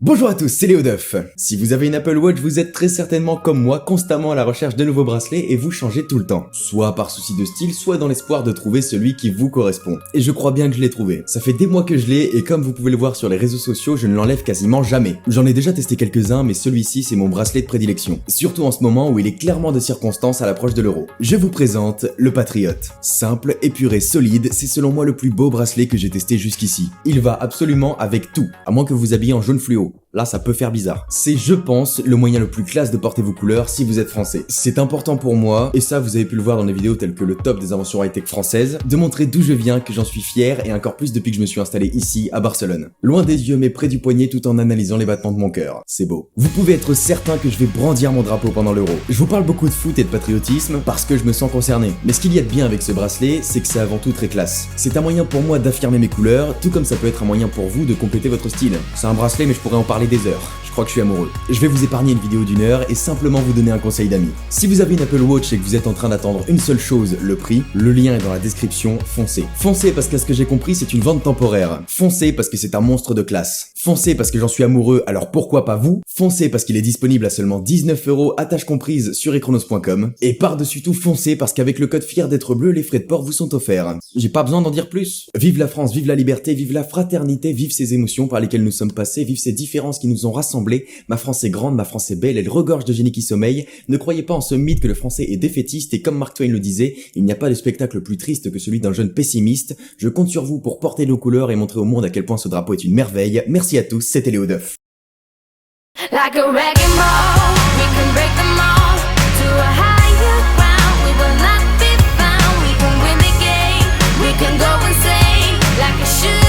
Bonjour à tous, c'est Léo Duff. Si vous avez une Apple Watch, vous êtes très certainement comme moi constamment à la recherche de nouveaux bracelets et vous changez tout le temps. Soit par souci de style, soit dans l'espoir de trouver celui qui vous correspond. Et je crois bien que je l'ai trouvé. Ça fait des mois que je l'ai et comme vous pouvez le voir sur les réseaux sociaux, je ne l'enlève quasiment jamais. J'en ai déjà testé quelques-uns, mais celui-ci c'est mon bracelet de prédilection. Surtout en ce moment où il est clairement de circonstance à l'approche de l'euro. Je vous présente le Patriot. Simple, épuré, solide, c'est selon moi le plus beau bracelet que j'ai testé jusqu'ici. Il va absolument avec tout, à moins que vous habillez en jaune fluo. Là, ça peut faire bizarre. C'est, je pense, le moyen le plus classe de porter vos couleurs si vous êtes français. C'est important pour moi, et ça vous avez pu le voir dans des vidéos telles que le top des inventions high-tech françaises, de montrer d'où je viens, que j'en suis fier, et encore plus depuis que je me suis installé ici, à Barcelone. Loin des yeux mais près du poignet tout en analysant les battements de mon cœur. C'est beau. Vous pouvez être certain que je vais brandir mon drapeau pendant l'euro. Je vous parle beaucoup de foot et de patriotisme parce que je me sens concerné. Mais ce qu'il y a de bien avec ce bracelet, c'est que c'est avant tout très classe. C'est un moyen pour moi d'affirmer mes couleurs, tout comme ça peut être un moyen pour vous de compléter votre style. C'est un bracelet mais je pourrais en parler des heures. Je crois que je suis amoureux. Je vais vous épargner une vidéo d'1 heure et simplement vous donner un conseil d'amis. Si vous avez une Apple Watch et que vous êtes en train d'attendre une seule chose, le prix, le lien est dans la description, foncez. Foncez parce qu'à ce que j'ai compris, c'est une vente temporaire. Foncez parce que c'est un monstre de classe. Foncez parce que j'en suis amoureux, alors pourquoi pas vous? Foncez parce qu'il est disponible à seulement 19€, attache comprise sur echronos.com. Et par-dessus tout, foncez parce qu'avec le code fier d'être bleu, les frais de port vous sont offerts. J'ai pas besoin d'en dire plus. Vive la France, vive la liberté, vive la fraternité, vive ces émotions par lesquelles nous sommes passés, vive ces différences qui nous ont rassemblés. Ma France est grande, ma France est belle, elle regorge de génie qui sommeille. Ne croyez pas en ce mythe que le français est défaitiste et comme Mark Twain le disait, il n'y a pas de spectacle plus triste que celui d'un jeune pessimiste. Je compte sur vous pour porter nos couleurs et montrer au monde à quel point ce drapeau est une merveille. Merci à tous, c'était Léo Duff. Like a wrecking ball, we can break them all to a higher ground. We will not be found. We can win the game. We can go insane like a shooting.